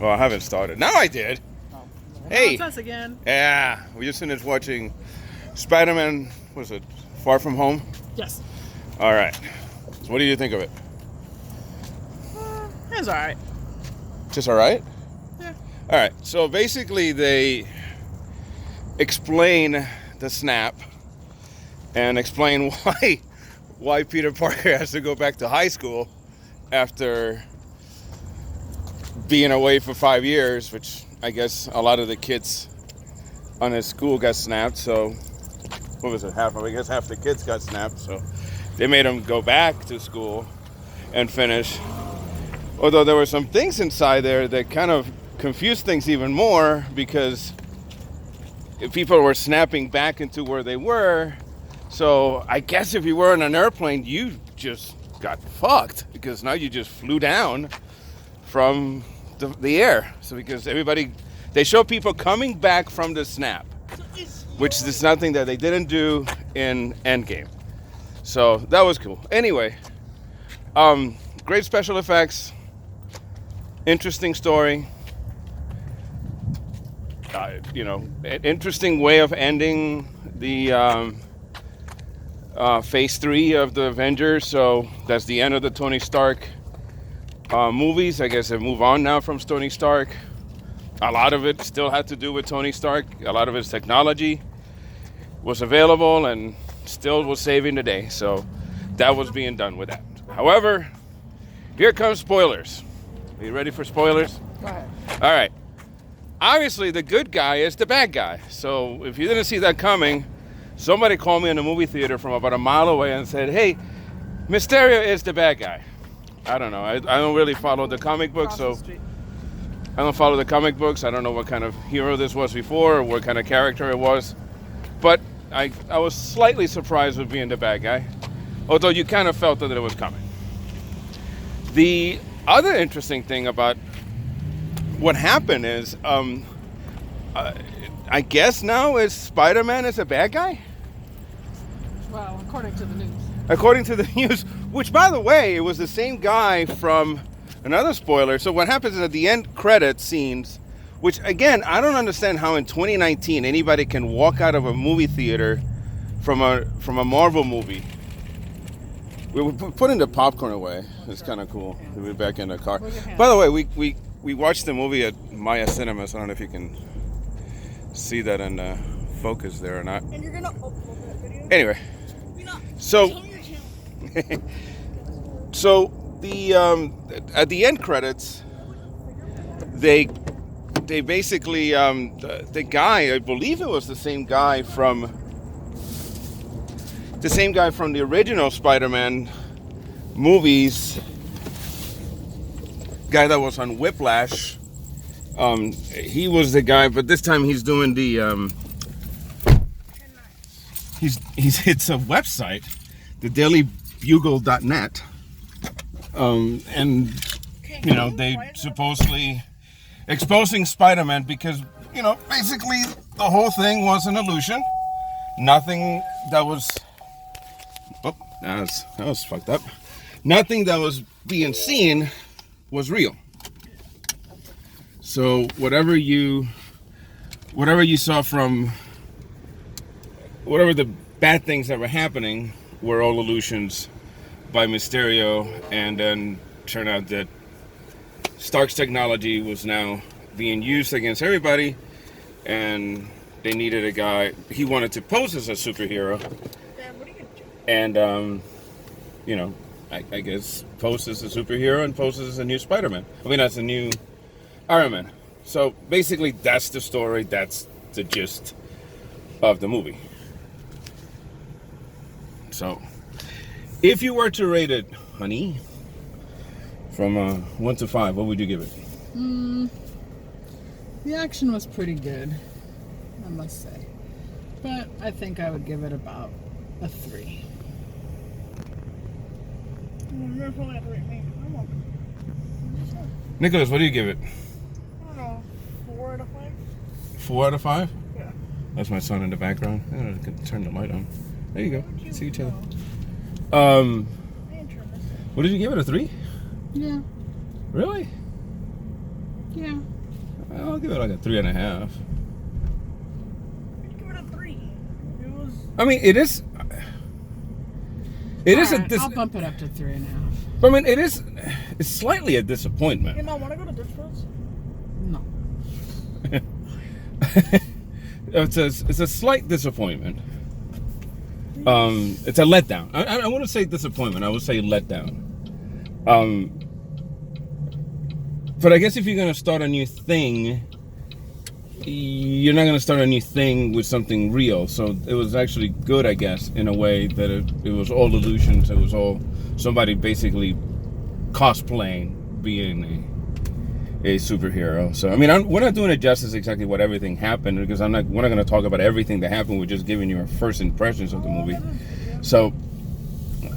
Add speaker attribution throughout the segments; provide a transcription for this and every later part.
Speaker 1: Well, I haven't started. Now I did.
Speaker 2: Oh.
Speaker 1: Hey.
Speaker 2: It's us again.
Speaker 1: Yeah, we just finished watching Spiderman. Was it Far From Home?
Speaker 2: Yes.
Speaker 1: All right. So what do you think of it?
Speaker 2: It's all right.
Speaker 1: Just all right?
Speaker 2: Yeah.
Speaker 1: All right. So basically, they explain the snap and explain why Peter Parker has to go back to high school after being away for 5 years, which I guess a lot of the kids on his school got snapped. So what was it? I guess half the kids got snapped. So they made him go back to school and finish. Although there were some things inside there that kind of confused things even more, because people were snapping back into where they were. So I guess if you were on an airplane, you just got fucked, because now you just flew down from the air. So because they show people coming back from the snap, which is something that they didn't do in Endgame. So that was cool. Anyway, great special effects, interesting story. An interesting way of ending the phase 3 of the Avengers. So that's the end of the Tony Stark movies. I guess they move on now from Tony Stark. A lot of it still had to do with Tony Stark. A lot of his technology was available and still was saving the day. So that was being done with that. However, here come spoilers. Are you ready for spoilers?
Speaker 2: Go ahead.
Speaker 1: All right. Obviously, the good guy is the bad guy. So if you didn't see that coming, somebody called me in the movie theater from about a mile away and said, "Hey, Mysterio is the bad guy." I don't know. I don't really follow the comic books, so I don't follow the comic books. I don't know what kind of hero this was before or what kind of character it was. But I was slightly surprised with being the bad guy, although you kind of felt that it was coming. The other interesting thing about what happened is, I guess now is Spider-Man is a bad guy?
Speaker 2: Well, according to the news.
Speaker 1: According to the news, which, by the way, it was the same guy from another spoiler. So what happens is at the end credit scenes, which, again, I don't understand how in 2019 anybody can walk out of a movie theater from a Marvel movie. We're putting the popcorn away. It's kind of cool. We're back in the car. By the way, we watched the movie at Maya Cinemas. I don't know if you can see that in focus there or not.
Speaker 3: And you're gonna upload that video?
Speaker 1: Anyway, so the at the end credits, they basically the guy, I believe it was the same guy from the original Spider-Man movies, guy that was on Whiplash. He was the guy, but this time he's doing the it's a website, the dailybugle.net, and they supposedly exposing Spider-Man because basically the whole thing was an illusion. Nothing that was that was fucked up. Nothing that was being seen was real. So whatever you saw from whatever the bad things that were happening were all illusions by Mysterio, and then turned out that Stark's technology was now being used against everybody, and they needed a guy. He wanted to pose as a superhero, and I guess pose as a superhero and poses as a new Spider-Man. I mean, as a new Iron Man. So basically, that's the story. That's the gist of the movie. So, if you were to rate it, honey, from 1 to 5, what would you give it?
Speaker 2: The action was pretty good, I must say. But I think I would give it about a 3.
Speaker 1: Nicholas, what do you give it?
Speaker 3: I don't know, 4 out of 5.
Speaker 1: 4 out of 5?
Speaker 3: Yeah.
Speaker 1: That's my son in the background. I can turn the light on. There you go. See each other. What did you give it, a 3?
Speaker 2: Yeah.
Speaker 1: Really?
Speaker 2: Yeah.
Speaker 1: I'll give it like a 3.5.
Speaker 3: Give it a 3. It was.
Speaker 1: I mean, it is. It is
Speaker 2: All right,
Speaker 1: a.
Speaker 2: I'll bump it up to 3.5.
Speaker 1: I mean, it is. It's slightly a disappointment.
Speaker 3: Hey, Mom, wanna go to Ditch Bros?
Speaker 2: No.
Speaker 1: It's a slight disappointment. It's a letdown. I wouldn't say disappointment. I would say letdown. But I guess if you're gonna start a new thing, you're not gonna start a new thing with something real. So it was actually good, I guess, in a way that it was all illusions. It was all somebody basically cosplaying being a superhero. So I mean, we're not doing it justice exactly what everything happened, because we're not going to talk about everything that happened. We're just giving you our first impressions of the movie. So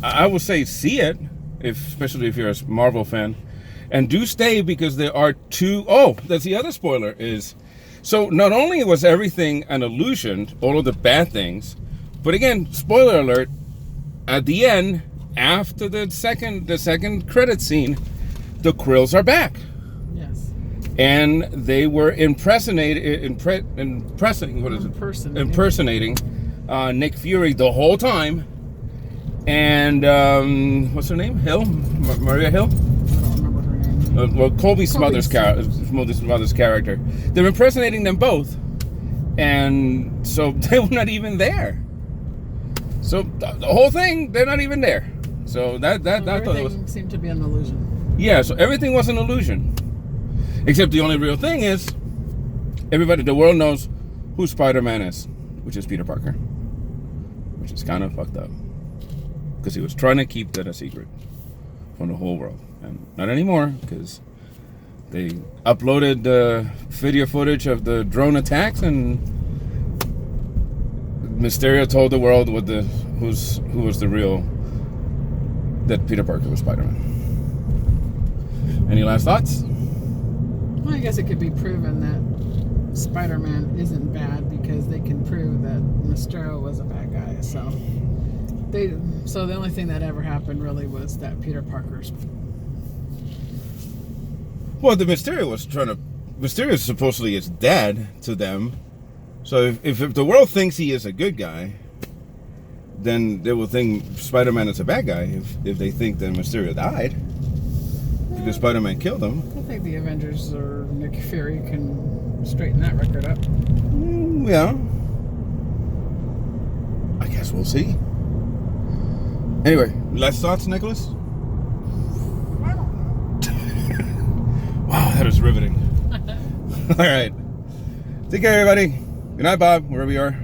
Speaker 1: I would say see it, especially if you're a Marvel fan, and do stay, because there are two. Oh, that's the other spoiler is. So not only was everything an illusion, all of the bad things, but again, spoiler alert, at the end, after the second credit scene, the Krills are back.
Speaker 2: Yes.
Speaker 1: And they were impersonating Nick Fury the whole time. And what's her name? Hill? Maria Hill?
Speaker 2: I don't remember her name.
Speaker 1: Well, Colby Smulders' character. They're impersonating them both. And so they were not even there. So the whole thing, they're not even there. So I thought it was
Speaker 2: seemed to be an illusion.
Speaker 1: Yeah, so everything was an illusion. Except the only real thing is, the world knows who Spider-Man is, which is Peter Parker. Which is kind of fucked up. Because he was trying to keep that a secret from the whole world. And not anymore, because they uploaded video footage of the drone attacks, and Mysterio told the world who was the real, that Peter Parker was Spider-Man. Any last thoughts?
Speaker 2: Well, I guess it could be proven that Spider-Man isn't bad, because they can prove that Mysterio was a bad guy. So the only thing that ever happened really was that Peter Parker's.
Speaker 1: Well, the Mysterio supposedly is dead to them. So if the world thinks he is a good guy, then they will think Spider-Man is a bad guy. If they think that Mysterio died, because Spider-Man killed him.
Speaker 2: I think the Avengers or Nick Fury can straighten that record up.
Speaker 1: Yeah. I guess we'll see. Anyway, last thoughts, Nicholas?
Speaker 3: I don't know.
Speaker 1: Wow, that was riveting. All right. Take care, everybody. Good night, Bob, wherever you are.